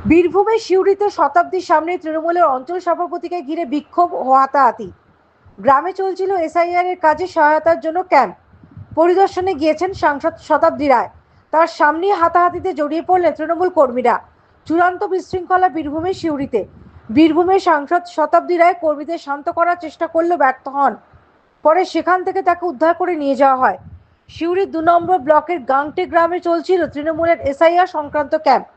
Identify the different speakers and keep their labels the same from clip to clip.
Speaker 1: বীরভূমের সিউড়িতে শতাব্দীর সামনে তৃণমূলের অঞ্চল সভাপতিকে ঘিরে বিক্ষোভ ও হাতাহাতি। গ্রামে চলছিল এসআইআর এর কাজে সহায়তার জন্য ক্যাম্প পরিদর্শনে গিয়েছেন সাংসদ শতাব্দী রায়। তার সামনে হাতাহাতিতে জড়িয়ে পড়লেন তৃণমূল কর্মীরা। চূড়ান্ত বিশৃঙ্খলা বীরভূমের সিউড়িতে। বীরভূমের সাংসদ শতাব্দী রায় কর্মীদের শান্ত করার চেষ্টা করলেও ব্যর্থ হন। পরে সেখান থেকে তাকে উদ্ধার করে নিয়ে যাওয়া হয়। সিউড়ির 2 নম্বর ব্লকের গাংটে গ্রামে চলছিল তৃণমূলের এসআইআর সংক্রান্ত ক্যাম্প।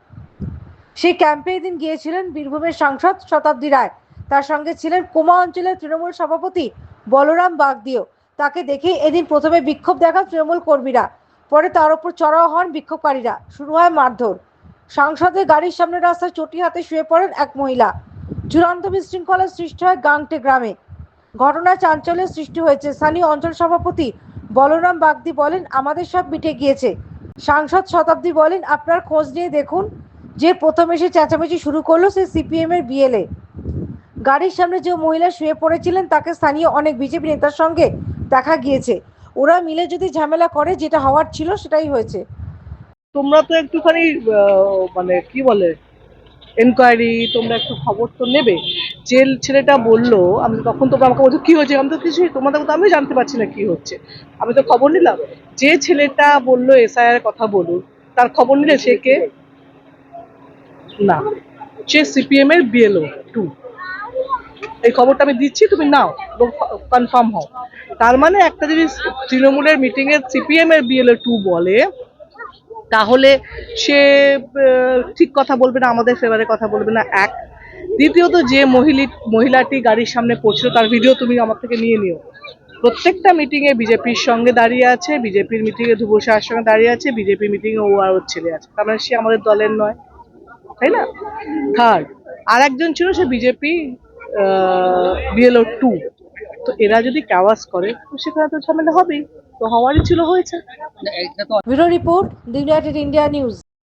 Speaker 1: সেই ক্যাম্পে এদিন গিয়েছিলেন বীরভূমের সাংসদ শতাব্দী রায়। তার সঙ্গে ছিলেন কোমা অঞ্চলের তৃণমূল সভাপতি বলরাম বাগদিও। তাকে দেখে এদিন প্রথমে বিক্ষোভ দেখান তৃণমূল কর্মীরা, পরে তার উপর চড়াও হন বিক্ষোভকারীরা। শুরু হয় মারধর। সাংসদের গাড়ির সামনে রাস্তায় চটি হাতে শুয়ে পড়েন এক মহিলা। চূড়ান্ত বিশৃঙ্খলার সৃষ্টি হয় গাংটে গ্রামে। ঘটনায় চাঞ্চল্যের সৃষ্টি হয়েছে। স্থানীয় অঞ্চল সভাপতি বলরাম বাগদি বলেন, আমাদের সব মিটে গিয়েছে। সাংসদ শতাব্দী বলেন, আপনার খোঁজ নিয়ে দেখুন, যে প্রথম এসে চেঁচামেচি শুরু করলো সে সিপিএম এর বিএলএ। গাড়ির সামনে যে মহিলা শুয়ে পড়েছিলেন তাকে স্থানীয় অনেক বিজেপি নেতার সঙ্গে দেখা গিয়েছে। ওরা মিলে যদি ঝামেলা করে, যেটা হওয়ার ছিল সেটাই হয়েছে।
Speaker 2: তোমরা তো একটুখানি মানে কি বলে এনকোয়ারি, তোমরা একটু খবর তো নেবে। যে ছেলেটা বললো, আমি তখন তোমরা আমাকে বলছো কি হয়েছে, আমি তো কিছুই তোমাদের মতো আমি জানতে পারছি না কি হচ্ছে। আমি তো খবর নিলাম। যে ছেলেটা বললো এসআইআর কথা বলুন, তার খবর নিলে সে কে? না, সে সিপিএম এর বিএলও 2। এই খবরটা আমি দিচ্ছি, তুমি নাও এবং কনফার্ম হও। তার মানে একটা যদি তৃণমূলের মিটিং এর সিপিএম এর বিএলও 2 বলে, তাহলে সে ঠিক কথা বলবে না, আমাদের ফেভারে কথা বলবে না। এক, দ্বিতীয়ত যে মহিলাটি গাড়ির সামনে পড়ছিল তার ভিডিও তুমি আমার থেকে নিয়ে নিও। প্রত্যেকটা মিটিং এ বিজেপির সঙ্গে দাঁড়িয়ে আছে, বিজেপির মিটিং এ ধ্রুব শাহের সঙ্গে দাঁড়িয়ে আছে, বিজেপি মিটিং এ ও আর ওর ছেলে আছে, তার মানে সে আমাদের দলের নয়, তাই না? থার্ড, আর একজন ছিল, সে বিজেপি বিএলও 2। তো এরা যদি কাওয়াজ করে তো সেখানে তো ঝামেলা হবেই, তো হওয়ারই ছিল, হয়েছে।
Speaker 1: Bureau report, the United India news.